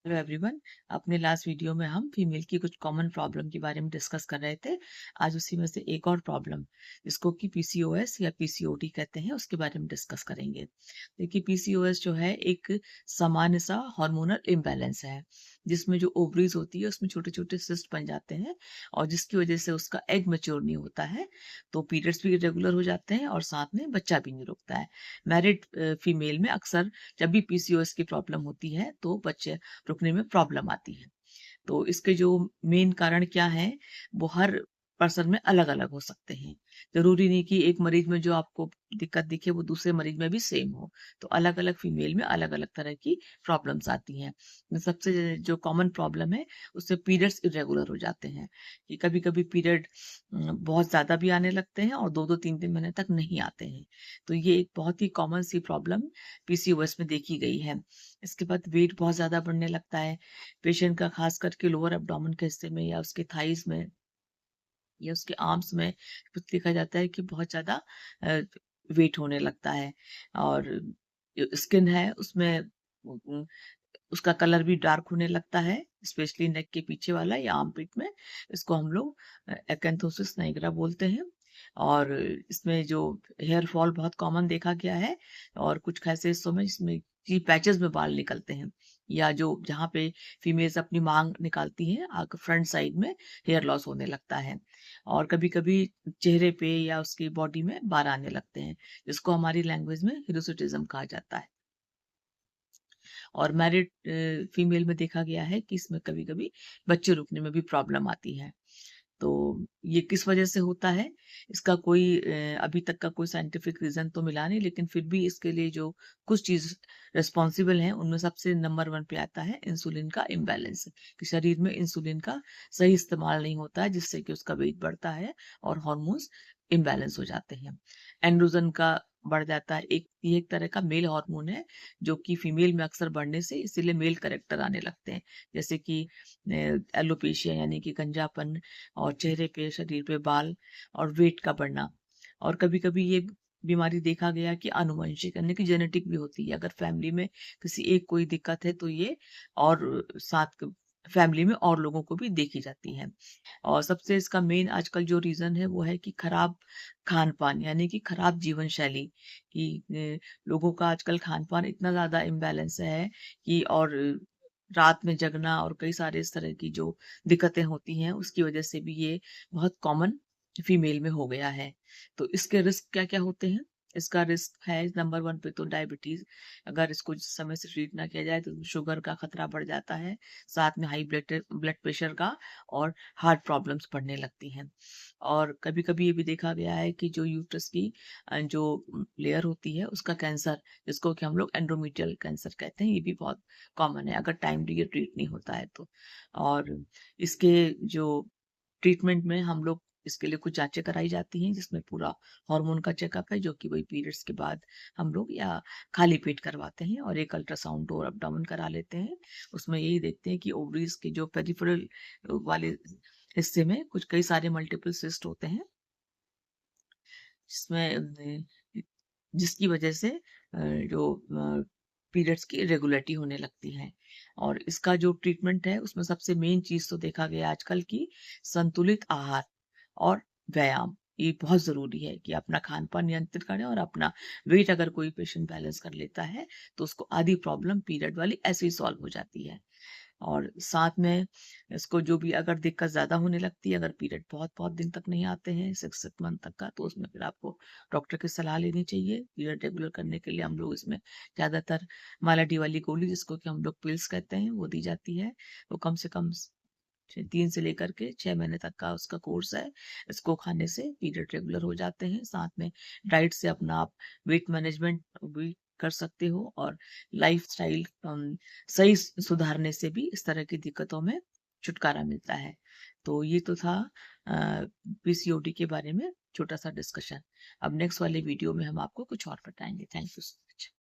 Hello everyone. अपने last video में हम फीमेल की कुछ कॉमन प्रॉब्लम के बारे में डिस्कस कर रहे थे। आज उसी में से एक और प्रॉब्लम जिसको कि पीसीओएस या पीसीओडी कहते हैं उसके बारे में डिस्कस करेंगे। देखिए, पीसीओएस जो है एक सामान्य सा हार्मोनल इम्बैलेंस है जिसमें जो ओवरीज होती है उसमें छोटे छोटे सिस्ट बन जाते हैं और जिसकी वजह से उसका एग मैच्योर नहीं होता है। तो पीरियड्स भी इरेगुलर हो जाते हैं और साथ में बच्चा भी नहीं रुकता है। मैरिड फीमेल में अक्सर जब भी पीसीओएस की प्रॉब्लम होती है तो बच्चे रुकने में प्रॉब्लम आती है। तो इसके जो मेन कारण क्या है, वो हर पर्सन में अलग-अलग हो सकते हैं। ज़रूरी नहीं कि एक मरीज में जो आपको दिक्कत दिखे वो दूसरे मरीज में भी सेम हो। तो अलग-अलग फीमेल में अलग-अलग तरह की प्रॉब्लम्स आती हैं। सबसे जो कॉमन प्रॉब्लम है उसमें पीरियड्स इर्रेगुलर हो जाते हैं कि कभी-कभी पीरियड बहुत ज़्यादा भी आने लगते हैं और 2-2 3-3 महीने तक नहीं आते हैं। तो ये एक बहुत ही कॉमन सी प्रॉब्लम पीसीओएस में देखी गई है। इसके बाद वेट बहुत ज़्यादा बढ़ने लगता है। पेशेंट का खास करके लोअर एब्डोमेन के हिस्से में या उसके थाइज़ में या उसके आर्म्स में कुछ देखा जाता है कि बहुत ज़्यादा अ, वेट होने लगता है और जो स्किन है उसमें उ उसका कलर भी डार्क होने लगता है, स्पेशली नेक के पीछे वाला या आर्मपिट में। इसको हम लोग एक्ैंथोसिस निग्रा बोलते हैं और इसमें जो हेयर फॉल बहुत कॉमन देखा गया है और कुछ ऐसे हिस्सों में जिसमें कि पैचेस में बाल निकलते हैं या जो जहाँ पे फीमेल्स अपनी मांग निकालती हैं आगे फ्रंट साइड में हेयर लॉस होने लगता है और कभी-कभी चेहरे पे या उसकी बॉडी में बाल आने लगते हैं, जिसको हमारी लैंग्वेज में हिर्सुटिज्म कहा जाता है। और मैरिड फीमेल में देखा गया है कि इसमें कभी-कभी बच्चे रुकने में भी प्रॉब्लम आती है। तो ये किस वजह से होता है? इसका कोई अभी तक का कोई साइंटिफिक रीज़न तो मिला नहीं, लेकिन फिर भी इसके लिए जो कुछ चीज़ रिस्पॉन्सिबल हैं, उनमें सबसे नंबर 1 पे आता है इंसुलिन का इम्बैलेंस, कि शरीर में इंसुलिन का सही इस्तेमाल नहीं होता है, जिससे कि उसका वेट बढ़ता है और हार्मोन्स इम्बैलेंस हो जाते हैं। एंड्रोजन का बढ़ जाता है, ये एक तरह का मेल हार्मोन है, जो कि फीमेल में अक्सर बढ़ने से इसीलिए मेल कैरेक्टर आने लगते हैं, जैसे कि एलोपेशिया यानी कि गंजापन और चेहरे पे, शरीर पे बाल और वेट का बढ़ना। और कभी-कभी ये बीमारी देखा गया कि आनुवंशिक यानी कि जेनेटिक भी होती है। अगर फैमिली में किसी एक कोई दिक्कत है तो ये और साथ फैमिली में और लोगों को भी देखी जाती है। और सबसे इसका मेन आजकल जो रीज़न है वो है कि खराब खान-पान यानी कि खराब जीवन शैली कि लोगों का आजकल खान-पान इतना ज़्यादा इम्बैलेंस है कि और रात में जगना और कई सारे इस तरह की जो दिक्कतें होती हैं उसकी वजह से भी ये बहुत कॉमन फीमेल में हो गया है। तो इसके रिस्क क्या-क्या होते हैं? इसका रिस्क है नंबर 1 पे तो डायबिटीज़। अगर इसको समय से ट्रीट ना किया जाए तो शुगर का खतरा बढ़ जाता है, साथ में हाई ब्लड प्रेशर का और हार्ट प्रॉब्लम्स बढ़ने लगती हैं। और कभी-कभी ये भी देखा गया है कि जो यूट्रस की जो लेयर होती है उसका कैंसर, जिसको कि हम लोग एंडोमेट्रियल कैंसर कहते हैं, ये भी बहुत कॉमन है अगर टाइमली ये ट्रीट नहीं होता है तो। और इसके जो ट्रीटमेंट में हम लोग इसके लिए कुछ जाँचें कराई जाती हैं जिसमें पूरा हार्मोन का चेकअप है जो कि वही पीरियड्स के बाद हम लोग या खाली पेट करवाते हैं और एक अल्ट्रासाउंड और अप-डाउन करा लेते हैं। उसमें यही देखते हैं कि ओवरीज़ के जो पेरिफेरल वाले हिस्से में कुछ कई सारे मल्टीपल सिस्ट होते हैं जिसमें जिसकी वजह से जो पीरियड्स की इरेगुलरिटी होने लगती है और इसका जो ट्रीटमेंट है उसमें सबसे मेन चीज़ तो देखा गया आजकल की संतुलित आहार और व्यायाम। ये बहुत ज़रूरी है कि अपना खान-पान नियंत्रित करें और अपना वेट अगर कोई पेशेंट बैलेंस कर लेता है, तो उसको आधी प्रॉब्लम पीरियड वाली ऐसे ही सॉल्व हो जाती है। और साथ में इसको जो भी अगर दिक्कत ज़्यादा होने लगती है, अगर पीरियड बहुत-बहुत दिन तक नहीं आते हैं, 6 मंथ तक का, तो उसमें फिर आपको डॉक्टर की सलाह लेनी चाहिए। पीरियड रेगुलर करने के लिए हम लोग इसमें ज़्यादातर मालाडी वाली गोली जिसको कि हम लोग पिल्स कहते हैं, वो दी जाती है। वो कम से कम 3 से लेकर के 6 महीने तक का उसका कोर्स है। इसको खाने से पीरियड रेगुलर हो जाते हैं। साथ में डाइट से अपना आप वेट मैनेजमेंट भी कर सकते हो और लाइफ़स्टाइल सही सुधारने से भी इस तरह की दिक्कतों में छुटकारा मिलता है। तो ये तो था पीसीओडी के बारे में छोटा-सा डिस्कशन। अब नेक्स्ट वाले वीडियो में हम आपको कुछ और बताएँगे। Thank you.